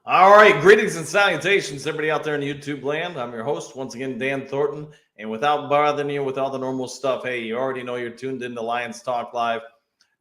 All right, greetings and salutations, everybody out there in YouTube land. I'm your host, once again, Dan Thornton. And without bothering you with all the normal stuff, hey, you already know you're tuned into Lions Talk Live.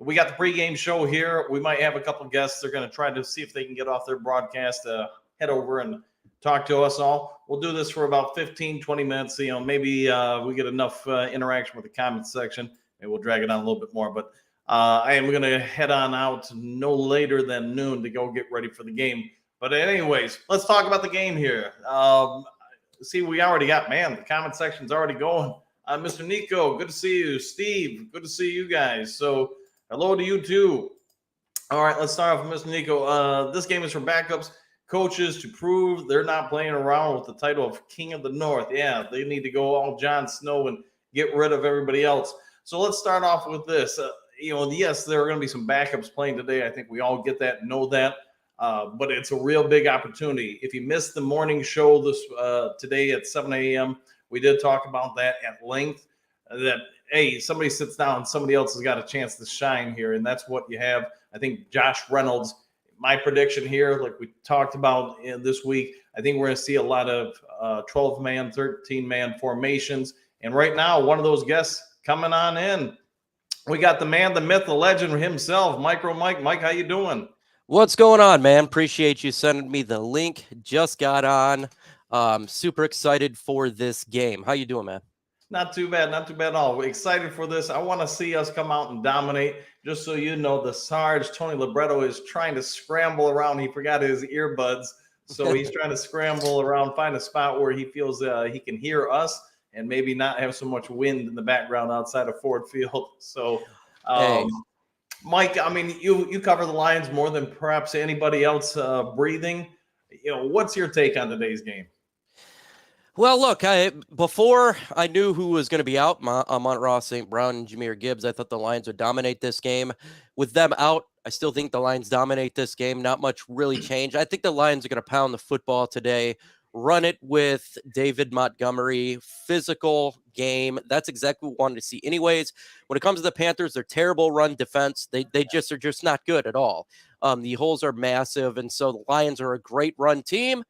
We got the pregame show here. We might have a couple guests. They're going to try to see if they can get off their broadcast to head over and talk to us all. We'll do this for about 15, 20 minutes. Maybe we get enough interaction with the comment section, and we'll drag it on a little bit more. But I am going to head on out no later than noon to go get ready for the game. But anyways, let's talk about the game here. See, we already got, the comment section's already going. Mr. Nico, good to see you. Steve, good to see you guys. So hello to you too. All right, let's start off with Mr. Nico. This game is for backups coaches to prove they're not playing around with the title of King of the North. Yeah, they need to go all Jon Snow and get rid of everybody else. So let's start off with this. Yes, there are going to be some backups playing today. I think we all get that, know that. But it's a real big opportunity. If you missed the morning show today at 7 a.m., we did talk about that at length, that, hey, somebody sits down, somebody else has got a chance to shine here, and that's what you have. I think Josh Reynolds, my prediction here, like we talked about this week, I think we're going to see a lot of 12-man, 13-man formations, and right now, one of those guests coming on in. We got the man, the myth, the legend himself, Micro Mike. Mike, how you doing? What's going on, man? Appreciate you sending me the link. Just got on. Super excited for this game. How you doing, man? Not too bad at all. We're excited for this. I want to see us come out and dominate. Just so you know, the Sarge, Tony Libretto, is trying to scramble around. He forgot his earbuds, so he's trying to scramble around, find a spot where he feels he can hear us and maybe not have so much wind in the background outside of Ford Field. So, Hey. Mike, I mean, you cover the Lions more than perhaps anybody else breathing. What's your take on today's game? Well, look, before I knew who was going to be out, Montross, St. Brown, and Jahmyr Gibbs, I thought the Lions would dominate this game. With them out, I still think the Lions dominate this game. Not much really changed. I think the Lions are going to pound the football today, run it with David Montgomery, physical game. That's exactly what we wanted to see anyways. When it comes to the Panthers, they're terrible run defense. They just are just not good at all. The holes are massive, and so the Lions are a great run team.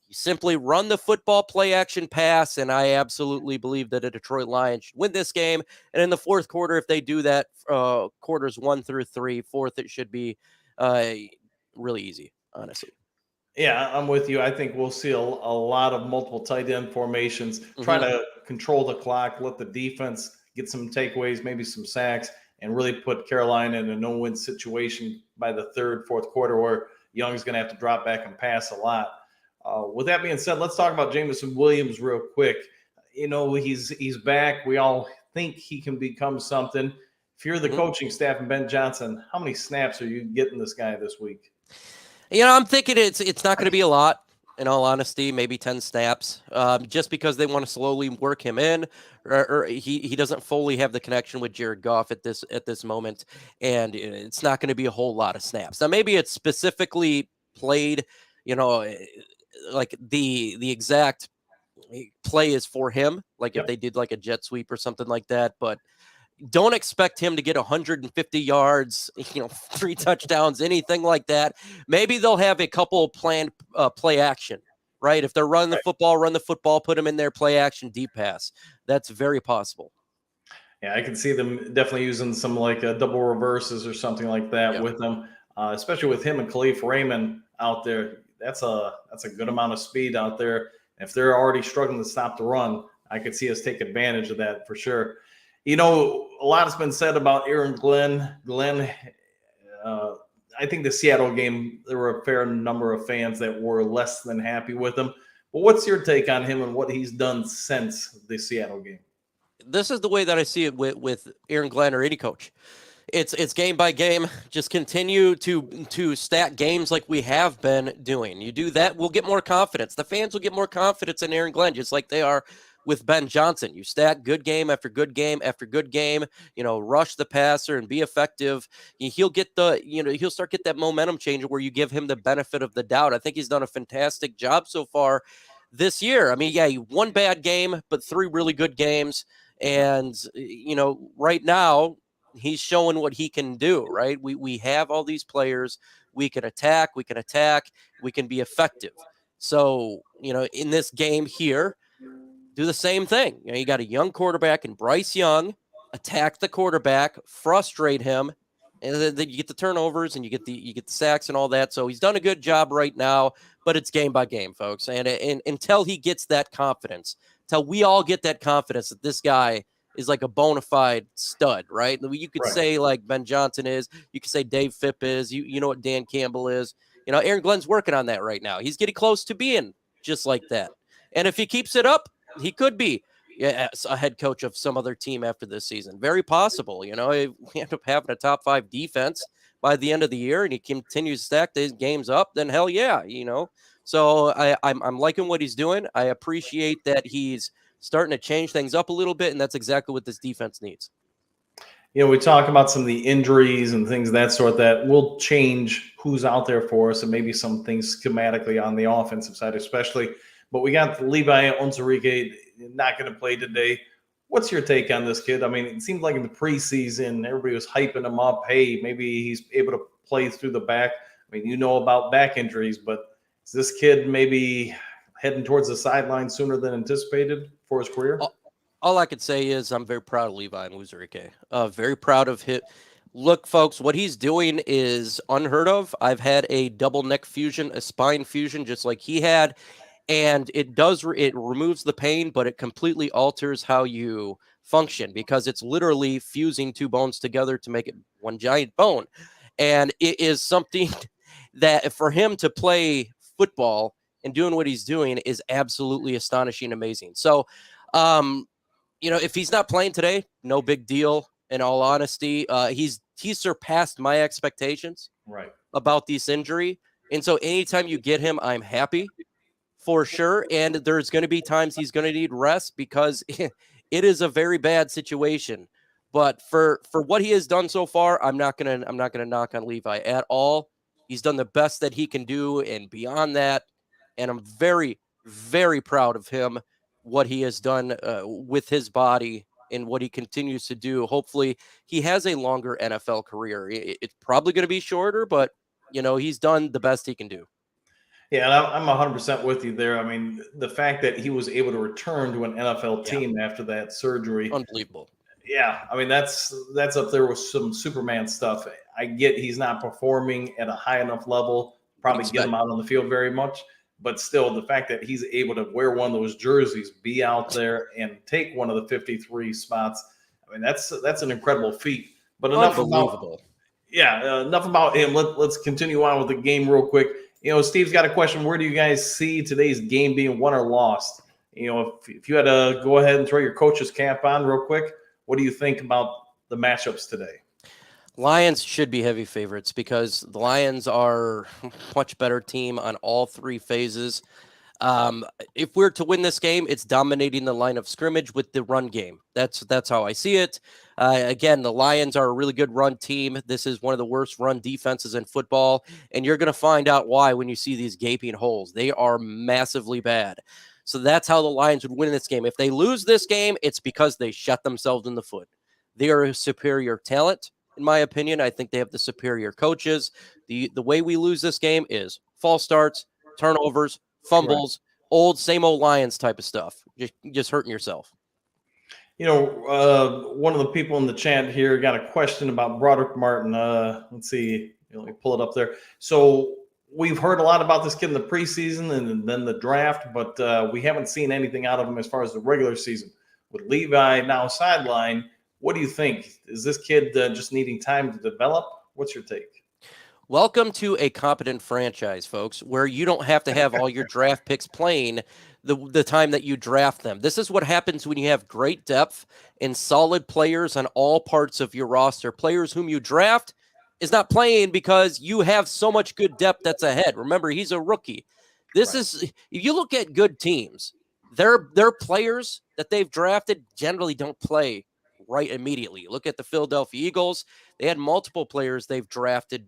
You simply run the football, play action pass, and I absolutely believe that a Detroit Lions should win this game. And in the fourth quarter, if they do that, quarters 1 through 3, fourth, it should be really easy, honestly. Yeah, I'm with you. I think we'll see a lot of multiple tight end formations, try to control the clock, let the defense get some takeaways, maybe some sacks, and really put Carolina in a no-win situation by the third, fourth quarter where Young's going to have to drop back and pass a lot. With that being said, let's talk about Jameson Williams real quick. He's back. We all think he can become something. If you're the coaching staff and Ben Johnson, how many snaps are you getting this guy this week? I'm thinking it's not going to be a lot, in all honesty, maybe 10 snaps, just because they want to slowly work him in, or he doesn't fully have the connection with Jared Goff at this moment, and it's not going to be a whole lot of snaps. Now, maybe it's specifically played, like the exact play is for him, like if they did like a jet sweep or something like that, but don't expect him to get 150 yards, 3 touchdowns, anything like that. Maybe they'll have a couple planned play action, right? If they're running the football, run the football, put him in there, play action, deep pass. That's very possible. Yeah, I can see them definitely using some like double reverses or something like that with them, especially with him and Khalif Raymond out there. That's a good amount of speed out there. If they're already struggling to stop the run, I could see us take advantage of that for sure. A lot has been said about Aaron Glenn. I think the Seattle game, there were a fair number of fans that were less than happy with him. But what's your take on him and what he's done since the Seattle game? This is the way that I see it with Aaron Glenn or any coach. It's game by game. Just continue to stat games like we have been doing. You do that, we'll get more confidence. The fans will get more confidence in Aaron Glenn, just like they are with Ben Johnson. You stat good game after good game after good game, rush the passer and be effective. He'll get he'll start get that momentum change where you give him the benefit of the doubt. I think he's done a fantastic job so far this year. I mean, yeah, one bad game, but 3 really good games. And, right now he's showing what he can do, right? We have all these players we can attack, we can be effective. So, in this game here, do the same thing. You got a young quarterback in Bryce Young, attack the quarterback, frustrate him, and then you get the turnovers and you get the sacks and all that. So he's done a good job right now, but it's game by game, folks. And until he gets that confidence, until we all get that confidence that this guy is like a bona fide stud, right? You could say like Ben Johnson is, you could say Dave Phipp is, you know what Dan Campbell is. Aaron Glenn's working on that right now. He's getting close to being just like that. And if he keeps it up, he could be a head coach of some other team after this season. Very possible. We end up having a top 5 defense by the end of the year, and he continues to stack these games up, then hell yeah, So I'm liking what he's doing. I appreciate that he's starting to change things up a little bit, and that's exactly what this defense needs. We talk about some of the injuries and things of that sort that will change who's out there for us, and maybe some things schematically on the offensive side especially. But we got Levi Onwuzurike not going to play today. What's your take on this kid? I mean, it seemed like in the preseason, everybody was hyping him up. Hey, maybe he's able to play through the back. I mean, about back injuries, but is this kid maybe heading towards the sideline sooner than anticipated for his career? All I could say is I'm very proud of Levi Onwuzurike. Very proud of him. Look, folks, what he's doing is unheard of. I've had a double neck fusion, a spine fusion, just like he had. And it removes the pain, but it completely alters how you function because it's literally fusing 2 bones together to make it one giant bone. And it is something that for him to play football and doing what he's doing is absolutely astonishing, amazing. So, if he's not playing today, no big deal. In all honesty, he's surpassed my expectations about this injury. And so anytime you get him, I'm happy. For sure, and there's going to be times he's going to need rest because it is a very bad situation. But for what he has done so far, I'm not gonna knock on Levi at all. He's done the best that he can do, and beyond that, and I'm very, very proud of him, what he has done with his body and what he continues to do. Hopefully, he has a longer NFL career. It's probably going to be shorter, but he's done the best he can do. Yeah, and I'm 100% with you there. I mean, the fact that he was able to return to an NFL team after that surgery. Unbelievable. Yeah, I mean, that's up there with some Superman stuff. I get he's not performing at a high enough level, probably get him out on the field very much. But still, the fact that he's able to wear one of those jerseys, be out there, and take one of the 53 spots, I mean, that's an incredible feat. But enough about him. Let's continue on with the game real quick. Steve's got a question. Where do you guys see today's game being won or lost? If you had to go ahead and throw your coach's cap on real quick, what do you think about the matchups today? Lions should be heavy favorites because the Lions are a much better team on all 3 phases. If we're to win this game, it's dominating the line of scrimmage with the run game. That's how I see it. Again, the Lions are a really good run team. This is one of the worst run defenses in football, and you're going to find out why when you see these gaping holes. They are massively bad. So that's how the Lions would win this game. If they lose this game, it's because they shut themselves in the foot. They are a superior talent, in my opinion. I think they have the superior coaches. The way we lose this game is false starts, turnovers, fumbles, same old Lions type of stuff. Just hurting yourself. One of the people in the chat here got a question about Broderick Martin. Let's see. Let me pull it up there. So we've heard a lot about this kid in the preseason and then the draft, but we haven't seen anything out of him as far as the regular season. With Levi now sidelined, what do you think? Is this kid just needing time to develop? What's your take? Welcome to a competent franchise, folks, where you don't have to have all your draft picks playing the time that you draft them. This is what happens when you have great depth and solid players on all parts of your roster. Players whom you draft is not playing because you have so much good depth that's ahead. Remember, he's a rookie. This is, if you look at good teams, their players that they've drafted generally don't play right immediately. Look at the Philadelphia Eagles. They had multiple players they've drafted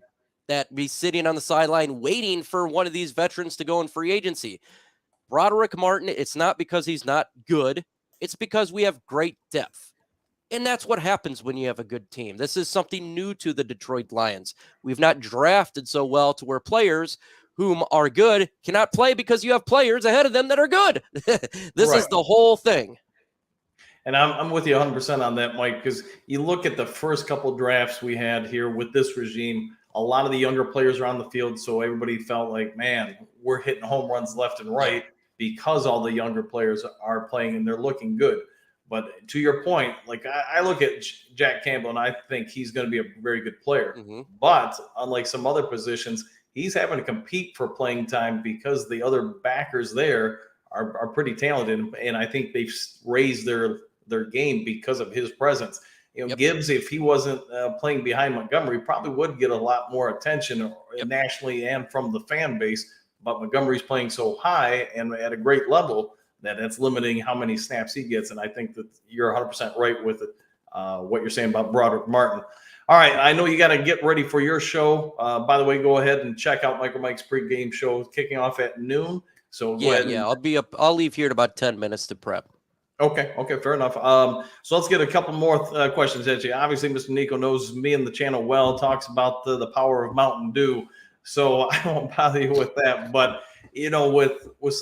that be sitting on the sideline waiting for one of these veterans to go in free agency. Broderick Martin, it's not because he's not good. It's because we have great depth. And that's what happens when you have a good team. This is something new to the Detroit Lions. We've not drafted so well to where players whom are good cannot play because you have players ahead of them that are good. This is the whole thing. And I'm with you 100% on that, Mike, because you look at the first couple drafts we had here with this regime, a lot of the younger players are on the field, so everybody felt like, man, we're hitting home runs left and right because all the younger players are playing and they're looking good. But to your point, like I look at Jack Campbell and I think he's going to be a very good player. But unlike some other positions, he's having to compete for playing time because the other backers there are pretty talented. And I think they've raised their game because of his presence. Gibbs, if he wasn't playing behind Montgomery, probably would get a lot more attention nationally and from the fan base. But Montgomery's playing so high and at a great level that it's limiting how many snaps he gets. And I think that you're 100% right with it, what you're saying about Broderick Martin. All right, I know you got to get ready for your show. By the way, go ahead and check out Mike or Mike's pregame show kicking off at noon. So go ahead. I'll leave here in about 10 minutes to prep. Okay, fair enough. So let's get a couple more questions at you. Obviously, Mr. Nico knows me and the channel well, talks about the power of Mountain Dew. So I won't bother you with that. But, with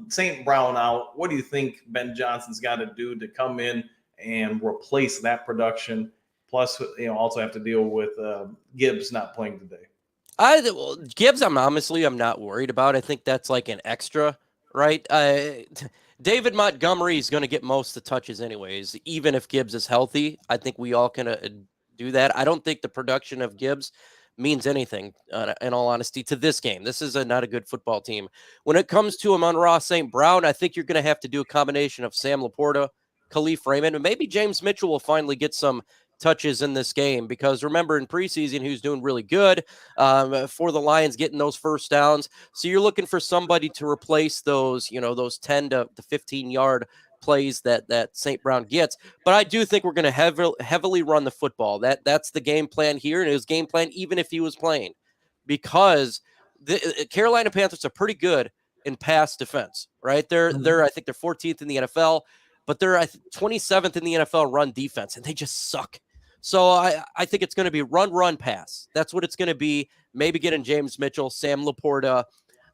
St. Brown out, what do you think Ben Johnson's got to do to come in and replace that production? Plus, also have to deal with Gibbs not playing today. Gibbs, I'm not worried about. I think that's like an extra, right? David Montgomery is going to get most of the touches anyways, even if Gibbs is healthy. I think we all can do that. I don't think the production of Gibbs means anything, in all honesty, to this game. This is not a good football team. When it comes to Amon-Ra St. Brown, I think you're going to have to do a combination of Sam Laporta, Khalif Raymond, and maybe James Mitchell will finally get some touches in this game, because remember in preseason he was doing really good for the Lions, getting those first downs. So you're looking for somebody to replace those, those 10 to 15 yard plays that St. Brown gets. But I do think we're going to heavily run the football. That's the game plan here, and it was game plan even if he was playing, because the Carolina Panthers are pretty good in pass defense, right? They're I think they're 14th in the NFL, but they're 27th in the NFL run defense, and they just suck. So I think it's going to be run, pass. That's what it's going to be. Maybe getting James Mitchell, Sam Laporta,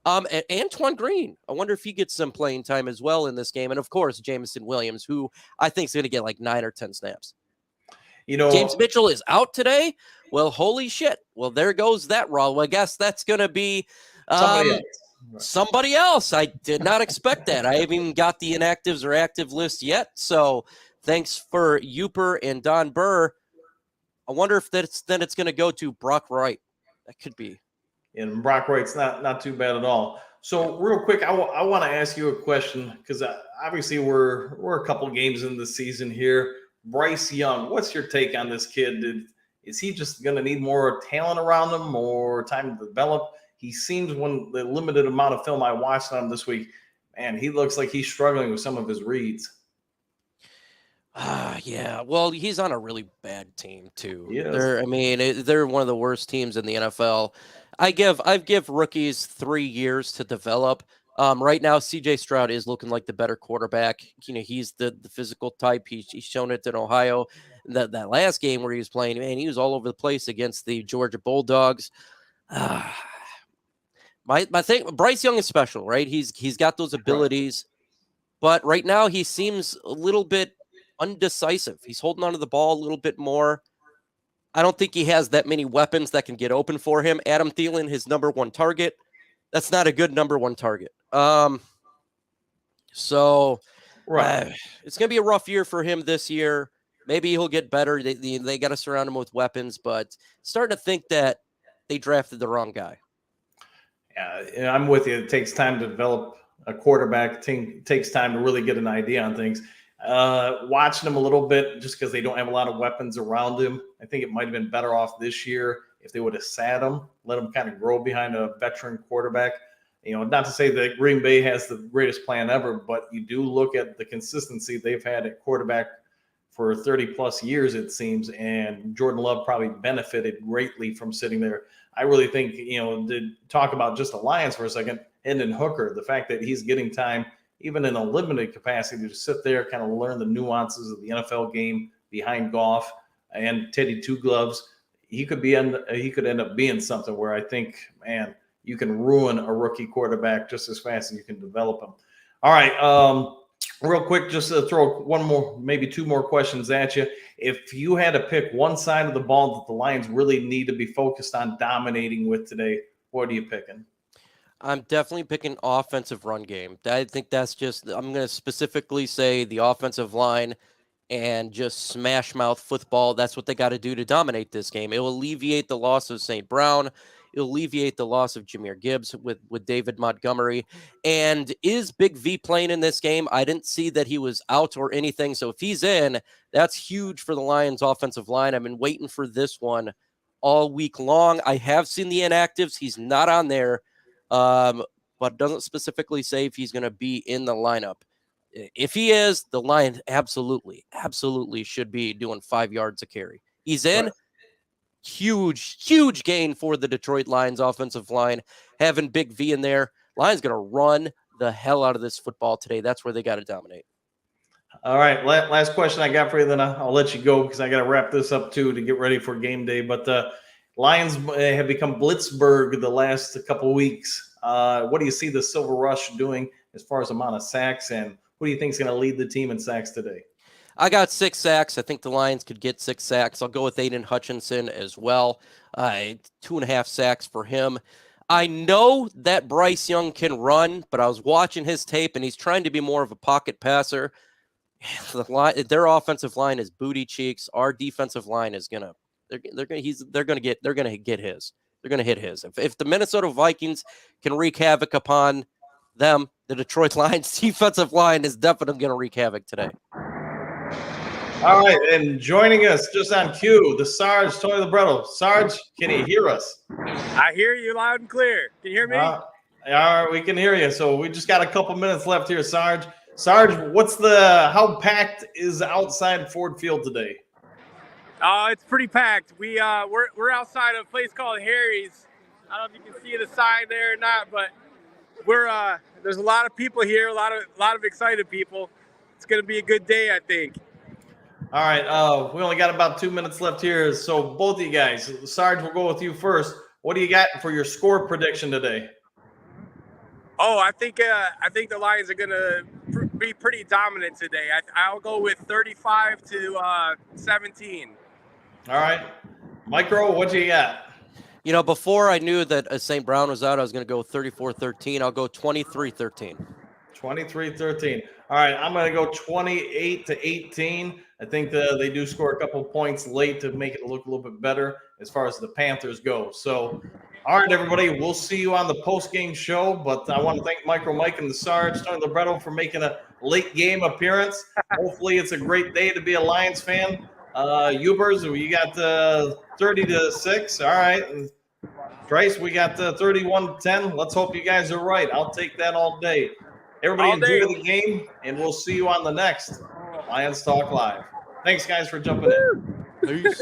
and Antoine Green. I wonder if he gets some playing time as well in this game. And, of course, Jameson Williams, who I think is going to get like 9 or 10 snaps. James Mitchell is out today. Well, holy shit. Well, there goes that role. Well, I guess that's going to be somebody else. I did not expect that. I haven't even got the inactives or active list yet. So thanks for Uper and Don Burr. I wonder if it's going to go to Brock Wright. That could be. And Brock Wright's not too bad at all. So real quick, I want to ask you a question, because obviously we're a couple games in the season here. Bryce Young, what's your take on this kid? Is he just going to need more talent around him, more time to develop? He seems, when the limited amount of film I watched on him this week, man, he looks like he's struggling with some of his reads. Yeah. Well, he's on a really bad team too. Yes. They're one of the worst teams in the NFL. I give rookies 3 years to develop. Right now, CJ Stroud is looking like the better quarterback. He's the physical type. He's shown it in Ohio. That last game where he was playing, man, he was all over the place against the Georgia Bulldogs. My thing, Bryce Young is special, right? He's got those abilities, but right now he seems a little bit undecisive. He's holding onto the ball a little bit more. I don't think he has that many weapons that can get open for him. Adam Thielen, his number one target. That's not a good number one target. So it's going to be a rough year for him this year. Maybe he'll get better. They got to surround him with weapons, but starting to think that they drafted the wrong guy. Yeah, I'm with you. It takes time to develop a quarterback. It takes time to really get an idea on things. Watching him a little bit, just because they don't have a lot of weapons around him, I think it might have been better off this year if they would have sat him, let him kind of grow behind a veteran quarterback. Not to say that Green Bay has the greatest plan ever, but you do look at the consistency they've had at quarterback for 30 plus years, it seems, and Jordan Love probably benefited greatly from sitting there. I really think, to talk about just the Lions for a second, Hendon Hooker, the fact that he's getting time, even in a limited capacity, to sit there, kind of learn the nuances of the NFL game behind Goff and Teddy Two Gloves, he could end up being something where I think, man, you can ruin a rookie quarterback just as fast as you can develop him. All right, real quick, just to throw one more, maybe two more questions at you. If you had to pick one side of the ball that the Lions really need to be focused on dominating with today, what are you picking? I'm definitely picking offensive run game. I think that's just, I'm going to specifically say the offensive line and just smash mouth football. That's what they got to do to dominate this game. It will alleviate the loss of St. Brown. It'll alleviate the loss of Jameer Gibbs with David Montgomery. And is Big V playing in this game? I didn't see that he was out or anything. So if he's in, that's huge for the Lions offensive line. I've been waiting for this one all week long. I have seen the inactives. He's not on there. But doesn't specifically say if he's going to be in the lineup. If he is, the Lions absolutely should be doing 5 yards a carry. He's in. Right. Huge gain for the Detroit Lions offensive line. Having Big V in there, Lions going to run the hell out of this football today. That's where they got to dominate. All right, last question I got for you, then I'll let you go because I got to wrap this up too to get ready for game day. But Lions have become Blitzburg the last couple of weeks. What do you see the Silver Rush doing as far as amount of sacks, and who do you think is going to lead the team in sacks today? I got 6 sacks. I think the Lions could get 6 sacks. I'll go with Aiden Hutchinson as well. 2.5 sacks for him. I know that Bryce Young can run, but I was watching his tape, and he's trying to be more of a pocket passer. Their offensive line is booty cheeks. Our defensive line is gonna hit his. They're gonna hit his. If the Minnesota Vikings can wreak havoc upon them, the Detroit Lions defensive line is definitely gonna wreak havoc today. All right, and joining us just on cue, the Sarge, Tony Libretto. Sarge, can you hear us? I hear you loud and clear. Can you hear me? All right, we can hear you. So we just got a couple minutes left here, Sarge. Sarge, how packed is outside Ford Field today? It's pretty packed. We're outside of a place called Harry's. I don't know if you can see the sign there or not, but there's a lot of people here, a lot of excited people. It's going to be a good day, I think. All right, we only got about 2 minutes left here, so both of you guys, Sarge, we'll go with you first. What do you got for your score prediction today? Oh, I think the Lions are going to be pretty dominant today. I'll go with 35-17. All right, Micro, what do you got? Before I knew that St. Brown was out, I was going to go 34-13. I'll go 23-13. 23-13. All right, I'm going to go 28-18. I think they do score a couple points late to make it look a little bit better as far as the Panthers go. So, all right, everybody, we'll see you on the post-game show. But I want to thank Mike and the Sarge, Tony Libretto for making a late game appearance. Hopefully it's a great day to be a Lions fan. Ubers, you got 30-6. All right. Bryce, we got 31-10. Let's hope you guys are right. I'll take that all day. Everybody enjoy the game, and we'll see you on the next Lions Talk Live. Thanks, guys, for jumping in. Peace.